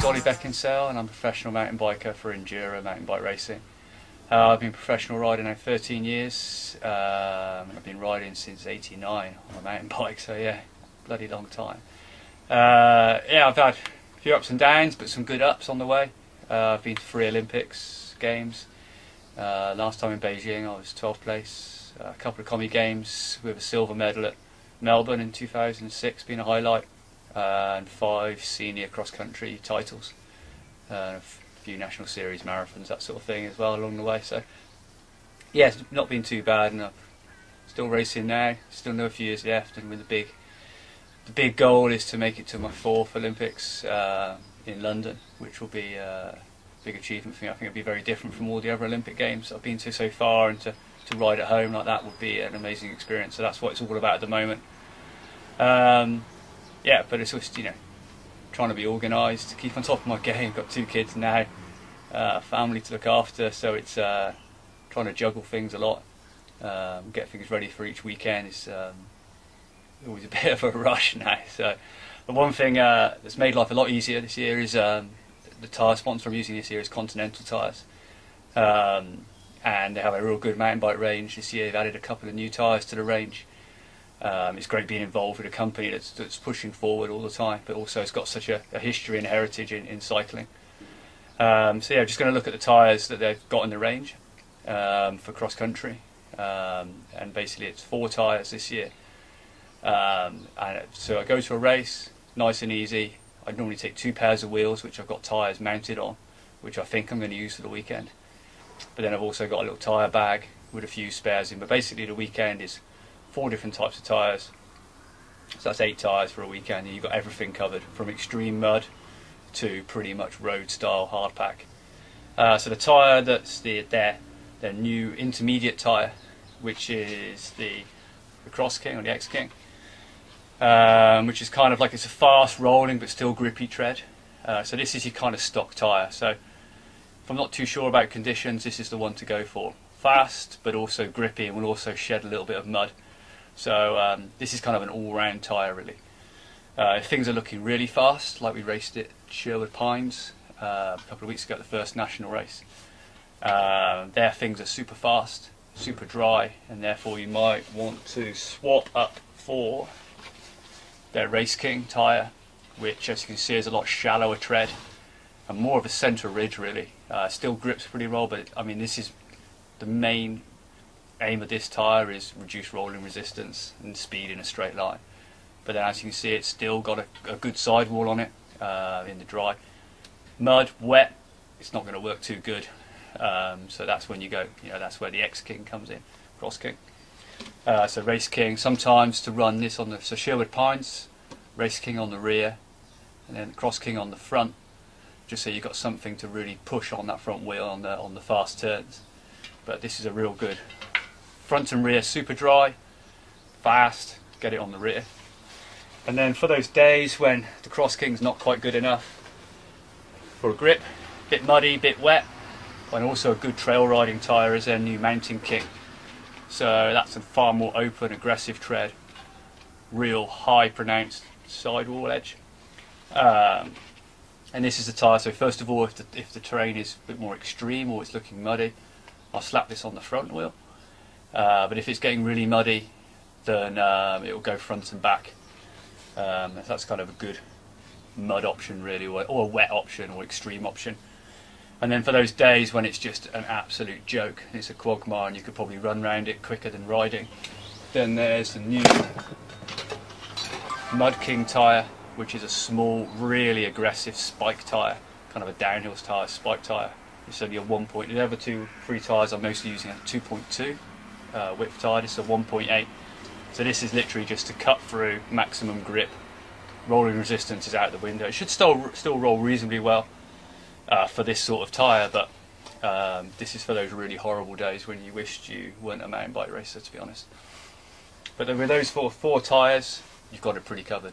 Oli Beckingsale and I'm a professional mountain biker for Endura mountain bike racing. I've been professional riding now 13 years, and I've been riding since '89 on a mountain bike, so yeah, bloody long time. Yeah, I've had a few ups and downs, but some good ups on the way. I've been to 3 Olympics games. Last time in Beijing I was 12th place. A couple of commie games with a silver medal at Melbourne in 2006 being a highlight, and 5 senior cross-country titles, a few national series marathons, that sort of thing as well along the way. So yeah, it's not been too bad, and I'm still racing now. Still know a few years left, and with the big goal is to make it to my 4th Olympics in London, which will be a big achievement for me. I think it'll be very different from all the other Olympic games I've been to so far, and to ride at home like that would be an amazing experience. So that's what it's all about at the moment. Yeah, but it's just, you know, trying to be organised, keep on top of my game. Got 2 kids now, family to look after, so it's trying to juggle things a lot, get things ready for each weekend. Is always a bit of a rush now. So the one thing that's made life a lot easier this year is the tyre sponsor I'm using this year is Continental tyres, and they have a real good mountain bike range this year. They've added a couple of new tyres to the range. It's great being involved with a company that's pushing forward all the time, but also it's got such a history and heritage in cycling. So yeah, just going to look at the tyres that they've got in the range for cross country, and basically it's 4 tyres this year. And so I go to a race, nice and easy. I normally take 2 pairs of wheels, which I've got tyres mounted on, which I think I'm going to use for the weekend. But then I've also got a little tyre bag with a few spares in. But basically the weekend is 4 different types of tyres. So that's 8 tyres for a weekend, and you've got everything covered from extreme mud to pretty much road style hard pack. So the tyre that's their new intermediate tyre, which is the Cross King or the X King, which is kind of like, it's a fast rolling but still grippy tread. So this is your kind of stock tyre. So if I'm not too sure about conditions, this is the one to go for. Fast but also grippy, and will also shed a little bit of mud. So this is kind of an all-round tyre really. If things are looking really fast, like we raced at Sherwood Pines a couple of weeks ago at the first national race, their things are super fast, super dry, and therefore you might want to swap up for their Race King tyre, which as you can see is a lot shallower tread and more of a centre ridge really. Still grips pretty well, but I mean, this is the main aim of this tyre, is reduce rolling resistance and speed in a straight line. But then as you can see, it's still got a good sidewall on it in the dry. Mud, wet, it's not going to work too good. So that's when you go, you know, that's where the X King comes in, Cross King. So Race King, sometimes to run this on the, so Sherwood Pines, Race King on the rear, and then Cross King on the front, just so you've got something to really push on that front wheel on the fast turns. But this is a real good front and rear, super dry, fast, get it on the rear. And then for those days when the Cross King's not quite good enough for a grip, bit muddy, bit wet, and also a good trail riding tyre is their new Mountain King. So that's a far more open, aggressive tread, real high pronounced sidewall edge. And this is the tyre, so first of all, if the terrain is a bit more extreme or it's looking muddy, I'll slap this on the front wheel. But if it's getting really muddy, then it will go front and back. That's kind of a good mud option really, or a wet option or extreme option. And then for those days when it's just an absolute joke, it's a quagmire and you could probably run around it quicker than riding, then there's the new Mud King tyre, which is a small, really aggressive spike tyre, kind of a downhill tyre, spike tyre. It's only a 1 point. The other 3 tyres I'm mostly using a 2.2 width tyre. This is a 1.8. So this is literally just to cut through, maximum grip. Rolling resistance is out the window. It should still roll reasonably well for this sort of tyre, but this is for those really horrible days when you wished you weren't a mountain bike racer, to be honest. But then with those four tyres, you've got it pretty covered.